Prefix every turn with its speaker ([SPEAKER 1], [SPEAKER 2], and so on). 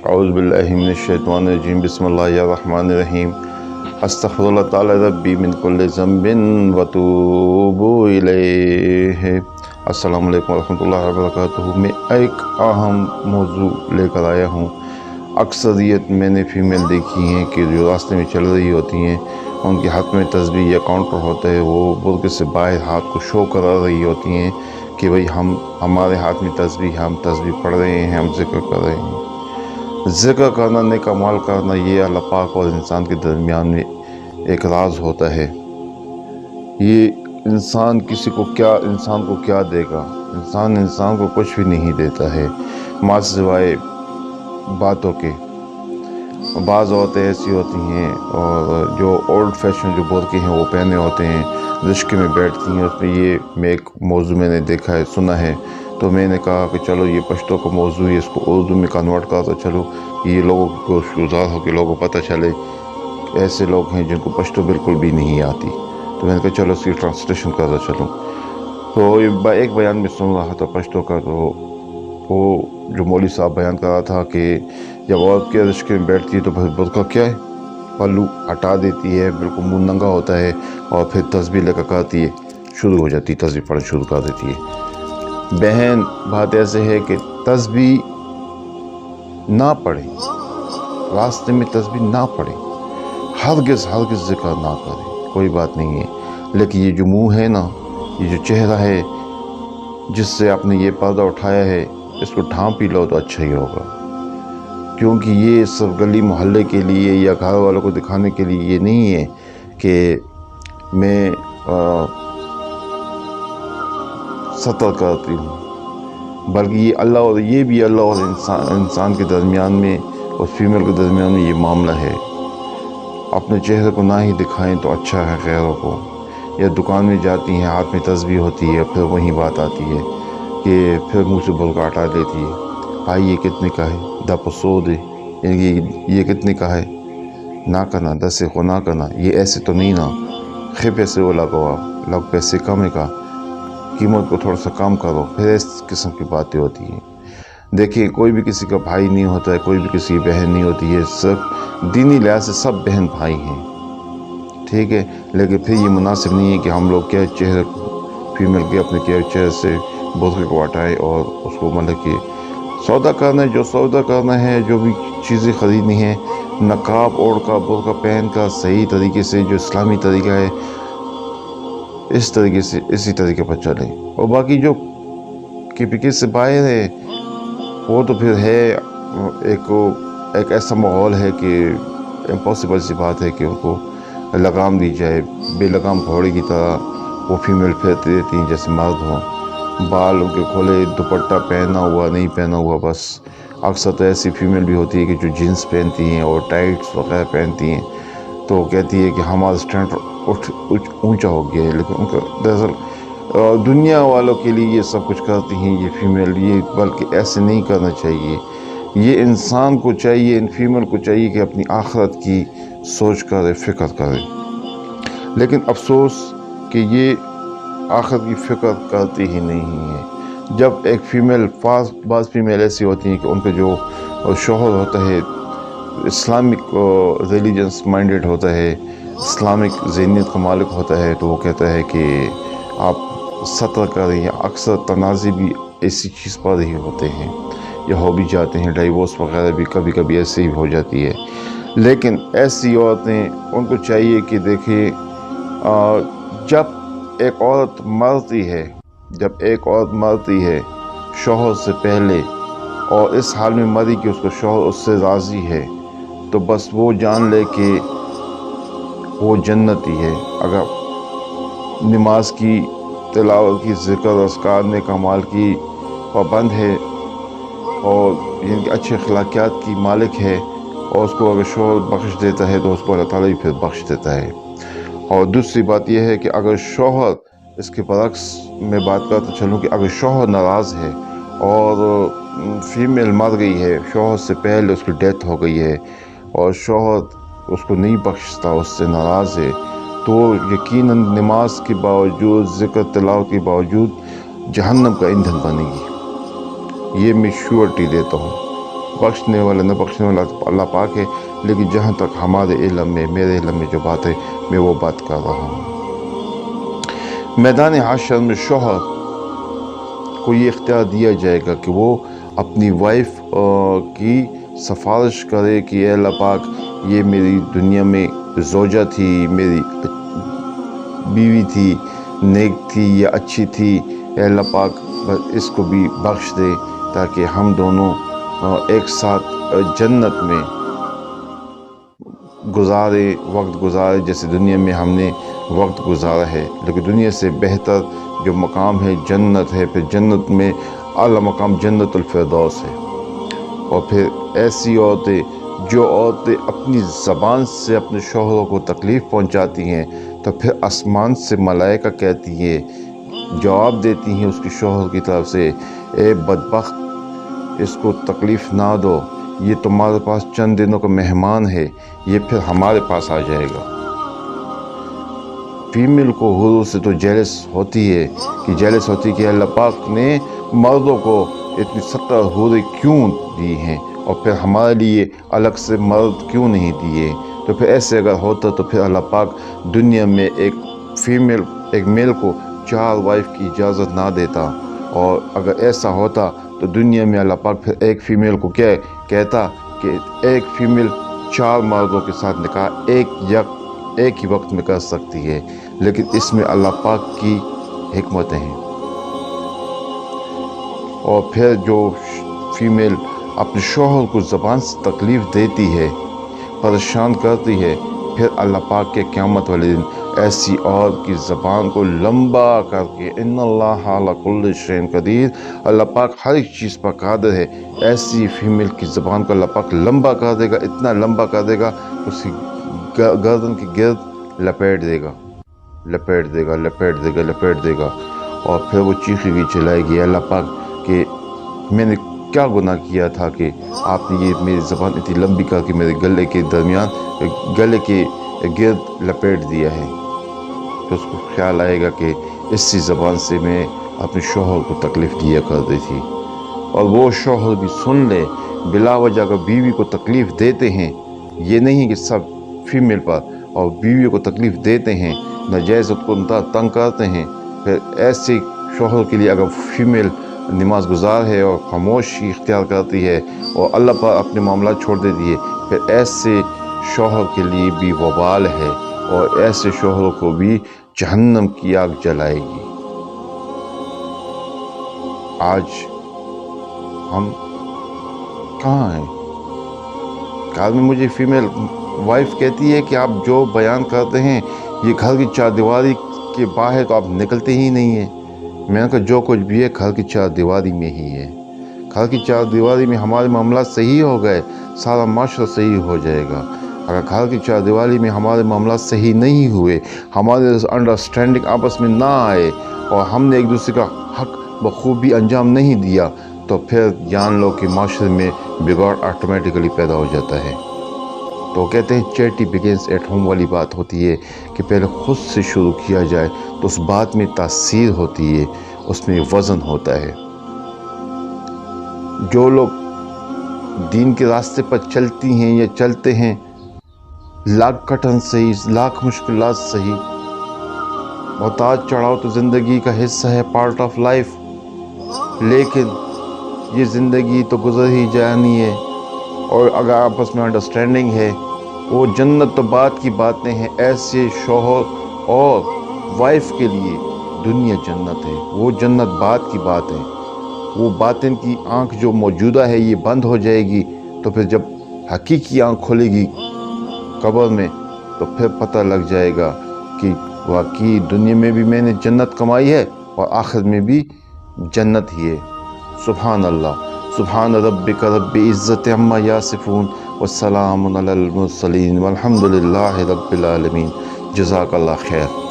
[SPEAKER 1] اعوذ باللہ من الشیطان الرجیم بسم اللہ الرحمن الرحیم استغفر اللہ تعالی ربی من کل ذنب واتوب الیہ۔ السلام علیکم ورحمۃ اللہ وبرکاتہ۔ میں ایک اہم موضوع لے کر آیا ہوں۔ اکثریت میں نے فیمیل دیکھی ہیں کہ جو راستے میں چل رہی ہوتی ہیں، ان کے ہاتھ میں تسبیح یا کاؤنٹر ہوتا ہے، وہ برقعے سے باہر ہاتھ کو شو کرا رہی ہوتی ہیں کہ بھئی ہمارے ہاتھ میں تسبیح، ہم تسبیح پڑھ رہے ہیں، ہم ذکر کر رہے ہیں۔ ذکر کرنا، نیک اعمال کرنا، یہ اللہ پاک اور انسان کے درمیان میں ایک راز ہوتا ہے۔ یہ انسان کو کیا دے گا؟ انسان کو کچھ بھی نہیں دیتا ہے ماں سوائے باتوں کے۔ بعض عورتیں ایسی ہوتی ہیں اور جو اولڈ فیشن جو برقعے ہیں وہ پہنے ہوتے ہیں، رشکے میں بیٹھتی ہیں۔ اس میں یہ ایک موضوع میں نے دیکھا ہے، سنا ہے، تو میں نے کہا کہ چلو یہ پشتو کا موضوع ہے، اس کو اردو میں کنورٹ کرتا چلو، یہ لوگوں کو گزار ہو کہ لوگوں کو پتہ چلے کہ ایسے لوگ ہیں جن کو پشتو بالکل بھی نہیں آتی۔ تو میں نے کہا چلو اس کی ٹرانسلیشن کرتا چلوں۔ تو ایک بیان میں سن رہا تھا پشتو کا، تو وہ جو مولوی صاحب بیان کر رہا تھا کہ جب عورت کے رشکے میں بیٹھتی ہے تو پھر برقعہ کیا ہے، پلو ہٹا دیتی ہے، بالکل منہ ننگا ہوتا ہے، اور پھر تسبیح لے کر کرتی ہے، شروع ہو جاتی ہے، تسبیح پڑھنا شروع کر دیتی ہے۔ بہن، بات ایسے ہے کہ تسبیح نہ پڑھے، راستے میں تسبیح نہ پڑھے، ہرگز ذکر نہ کرے، کوئی بات نہیں ہے، لیکن یہ جو منہ ہے نا، یہ جو چہرہ ہے جس سے آپ نے یہ پردہ اٹھایا ہے، اس کو ڈھانپ ہی لو تو اچھا ہی ہوگا، کیونکہ یہ سب گلی محلے کے لیے یا گھر والوں کو دکھانے کے لیے یہ نہیں ہے کہ میں ستر کرتی ہوں، بلکہ یہ بھی اللہ اور انسان کے درمیان میں اور فیمیل کے درمیان میں یہ معاملہ ہے۔ اپنے چہرے کو نہ ہی دکھائیں تو اچھا ہے غیروں کو۔ یا دکان میں جاتی ہیں، ہاتھ میں تسبیح ہوتی ہے، پھر وہی بات آتی ہے کہ پھر منہ سے برقعہ ہٹا دیتی ہے، بھائی یہ کتنے کا ہے؟ 10 دے، یہ کتنے کا ہے؟ نہ کرنا، 10 کو نہ کرنا، یہ ایسے تو نہیں نا، خے پیسے وہ لگوا، لگ پیسے کم کا، قیمت کو تھوڑا سا کم کرو، پھر اس قسم کی باتیں ہوتی ہیں۔ دیکھیں، کوئی بھی کسی کا بھائی نہیں ہوتا ہے، کوئی بھی کسی کی بہن نہیں ہوتی ہے، سب دینی لحاظ سے سب بہن بھائی ہیں، ٹھیک ہے، لیکن پھر یہ مناسب نہیں ہے کہ ہم لوگ کیا چہرے فیمیل کے اپنے چہرے سے برقعے کو ہٹائے اور اس کو مطلب کہ سودا کرنا ہے، جو سودا کرنا ہے، جو بھی چیزیں خریدنی ہے، نقاب اوڑھ کا، برقعہ پہن کا، صحیح طریقے سے جو اسلامی طریقہ ہے اس طریقے سے، اسی طریقے پر چلیں۔ اور باقی جو کے سے باہر ہے وہ تو پھر ہے ایک ایسا ماحول ہے کہ امپاسبل سی بات ہے کہ ان کو لگام دی جائے، بے لگام گھوڑے کی طرح وہ فیمیل پھرتی رہتی ہیں جیسے مرد ہوں، بال ان کے کھولے، دوپٹہ پہنا ہوا نہیں پہنا ہوا، بس اکثر تو ایسی فیمیل بھی ہوتی ہے کہ جو جینس پہنتی ہیں اور ٹائٹس وغیرہ پہنتی ہیں، تو کہتی ہے کہ ہمارا اسٹینڈرڈ اونچا ہو گیا ہے، لیکن ان کا دراصل دنیا والوں کے لیے یہ سب کچھ کرتی ہیں یہ فیمیل، یہ بلکہ ایسے نہیں کرنا چاہیے۔ یہ انسان کو چاہیے، ان فیمیل کو چاہیے کہ اپنی آخرت کی سوچ کرے، فکر کرے، لیکن افسوس کہ یہ آخرت کی فکر کرتی ہی نہیں ہے۔ جب ایک فیمیل، بعض فیمیل ایسی ہوتی ہیں کہ ان کا جو شوہر ہوتا ہے اسلامک ریلیجنس مائنڈڈ ہوتا ہے، اسلامک ذہنیت کا مالک ہوتا ہے، تو وہ کہتا ہے کہ آپ ستر کریں، یا اکثر تنازع بھی ایسی چیز پر ہی ہوتے ہیں یا ہو بھی جاتے ہیں، ڈائیورس وغیرہ بھی کبھی کبھی ایسے ہی ہو جاتی ہے۔ لیکن ایسی عورتیں، ان کو چاہیے کہ دیکھیں، جب ایک عورت مرتی ہے شوہر سے پہلے، اور اس حال میں مری کہ اس کو شوہر اس سے راضی ہے، تو بس وہ جان لے کہ وہ جنتی ہے۔ اگر نماز کی، تلاوت کی، ذکر اذکار، نیک اعمال کی پابند ہے، اور ان کے اچھے اخلاقیات کی مالک ہے، اور اس کو اگر شوہر بخش دیتا ہے تو اس کو اللہ تعالیٰ بھی پھر بخش دیتا ہے۔ اور دوسری بات یہ ہے کہ اگر شوہر، اس کے برعکس میں بات کرتا چلوں کہ اگر شوہر ناراض ہے اور فیمیل مر گئی ہے، شوہر سے پہلے اس کی ڈیتھ ہو گئی ہے، اور شوہر اس کو نہیں بخشتا، اس سے ناراض ہے، تو یقیناً نماز کے باوجود، ذکر تلاوت کے باوجود جہنم کا ایندھن بنے گی، یہ میں شیورٹی دیتا ہوں۔ بخشنے والا نہ بخشنے والا اللہ پاک ہے، لیکن جہاں تک ہمارے علم میں، میرے علم میں جو بات ہے میں وہ بات کر رہا ہوں۔ میدان حشر میں شوہر کو یہ اختیار دیا جائے گا کہ وہ اپنی وائف کی سفارش کرے کہ اے اللہ پاک یہ میری دنیا میں زوجہ تھی، میری بیوی تھی، نیک تھی یا اچھی تھی، اے اللہ پاک بس اس کو بھی بخش دے تاکہ ہم دونوں ایک ساتھ جنت میں وقت گزارے جیسے دنیا میں ہم نے وقت گزارا ہے۔ لیکن دنیا سے بہتر جو مقام ہے جنت ہے، پھر جنت میں اعلیٰ مقام جنت الفردوس ہے۔ اور پھر ایسی عورتیں جو اپنی زبان سے اپنے شوہروں کو تکلیف پہنچاتی ہیں تو پھر آسمان سے ملائکہ کہتی ہے، جواب دیتی ہیں اس کی شوہر کی طرف سے، اے بدبخت اس کو تکلیف نہ دو، یہ تمہارے پاس چند دنوں کا مہمان ہے، یہ پھر ہمارے پاس آ جائے گا۔ فیمیل کو حضور سے تو جیلس ہوتی ہے کہ اللہ پاک نے مردوں کو اتنی 70 حوریں کیوں دی ہیں اور پھر ہمارے لیے الگ سے مرد کیوں نہیں دیے۔ تو پھر ایسے اگر ہوتا تو پھر اللہ پاک دنیا میں ایک میل کو 4 وائف کی اجازت نہ دیتا، اور اگر ایسا ہوتا تو دنیا میں اللہ پاک پھر ایک فیمیل کو کیا کہتا کہ ایک فیمیل 4 مردوں کے ساتھ نکاح ایک ہی وقت میں کر سکتی ہے، لیکن اس میں اللہ پاک کی حکمتیں ہیں۔ اور پھر جو فیمیل اپنے شوہر کو زبان سے تکلیف دیتی ہے، پریشان کرتی ہے، پھر اللہ پاک کے قیامت والے دن ایسی عورت کی زبان کو لمبا کر کے، ان اللہ علی کل شیء قدیر، اللہ پاک ہر ایک چیز پر قادر ہے، ایسی فیمیل کی زبان کو اللہ پاک لمبا کر دے گا، اتنا لمبا کر دے گا اس کی گردن کے گرد لپیٹ دے گا اور پھر وہ چیخے گی، چلائے گی، اللہ پاک کہ میں نے کیا گناہ کیا تھا کہ آپ نے یہ میری زبان اتنی لمبی کر کے میرے گلے کے گرد لپیٹ دیا ہے۔ تو اس کو خیال آئے گا کہ اسی زبان سے میں اپنے شوہر کو تکلیف دیا کرتی تھی، اور وہ شوہر بھی سن لے بلا وجہ اگر بیوی کو تکلیف دیتے ہیں، یہ نہیں کہ سب فیمیل پر، اور بیوی کو تکلیف دیتے ہیں، ناجائز کو تنگ کرتے ہیں، پھر ایسے شوہر کے لیے اگر فیمیل نماز گزار ہے اور خاموشی اختیار کرتی ہے اور اللہ پر اپنے معاملات چھوڑ دیتی ہے، پھر ایسے شوہر کے لیے بھی وبال ہے اور ایسے شوہروں کو بھی جہنم کی آگ جلائے گی۔ آج ہم کہاں ہیں؟ کل میں مجھے فیمیل وائف کہتی ہے کہ آپ جو بیان کرتے ہیں یہ گھر کی 4 دیواری کے باہر تو آپ نکلتے ہی نہیں ہیں۔ میں نے کہا جو کچھ بھی ہے گھر کی 4 دیواری میں ہی ہے، گھر کی 4 دیواری میں ہمارے معاملات صحیح ہو گئے، سارا معاشرہ صحیح ہو جائے گا۔ اگر گھر کی 4 دیواری میں ہمارے معاملات صحیح نہیں ہوئے، ہمارے انڈرسٹینڈنگ آپس میں نہ آئے اور ہم نے ایک دوسرے کا حق بخوبی انجام نہیں دیا، تو پھر جان لو کہ معاشرے میں بگاڑ آٹومیٹیکلی پیدا ہو جاتا ہے۔ تو کہتے ہیں چیریٹی بگنز ایٹ ہوم والی بات ہوتی ہے کہ پہلے خود سے شروع کیا جائے تو اس بات میں تاثیر ہوتی ہے، اس میں وزن ہوتا ہے۔ جو لوگ دین کے راستے پر چلتی ہیں یا چلتے ہیں، لاکھ کٹھن صحیح، لاکھ مشکلات صحیح، اتار چڑھاؤ تو زندگی کا حصہ ہے، پارٹ آف لائف، لیکن یہ زندگی تو گزر ہی جانی ہے، اور اگر آپس میں انڈرسٹینڈنگ ہے وہ جنت تو بات کی باتیں ہیں۔ ایسے شوہر اور وائف کے لیے دنیا جنت ہے، وہ جنت بات کی بات ہے۔ وہ باطن کی آنکھ جو موجودہ ہے یہ بند ہو جائے گی، تو پھر جب حقیقی آنکھ کھلے گی قبر میں تو پھر پتہ لگ جائے گا کہ واقعی دنیا میں بھی میں نے جنت کمائی ہے اور آخر میں بھی جنت ہی ہے۔ سبحان اللہ، سبحان ربک رب عزت عما یصفون والسلام علی المرسلین والحمد للہ رب العالمین۔ جزاک اللہ خیر۔